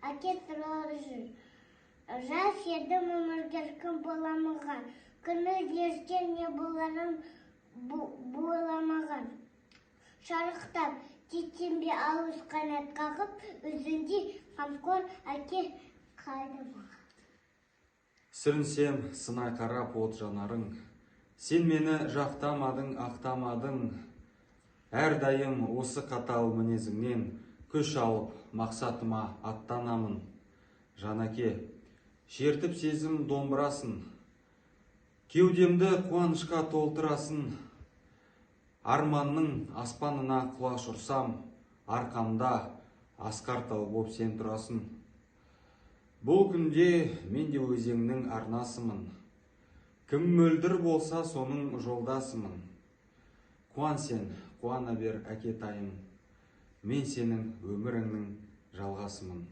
әке тұрар жүр. Жас едім өмірге кім боламаған, күні ертең не боларын бойламаған. Шарықтап кетсем бе ауыз қанат қағып, өзіңде қамқор әке қайда маған. Сүрінсем сынай қарап от жанарың, сен мені жақтамадың, ақтамадың. Әрдайым осы қатал мінезіңнен күш алып мақсатыма аттанамын. Жанаке, шертіп сезім домбырасын, кеудемді қуанышқа толтырасын. Арманның аспанына құлаш ұрсам, арқамда асқар тау боп сен тұрасың. Бұл күнде мен де өзеңнің арнасымын. Кім мөлдір болса соның жолдасымын. Қуан сен, қуана бер әкетайым. Мен сенің өміріңнің жалғасымын.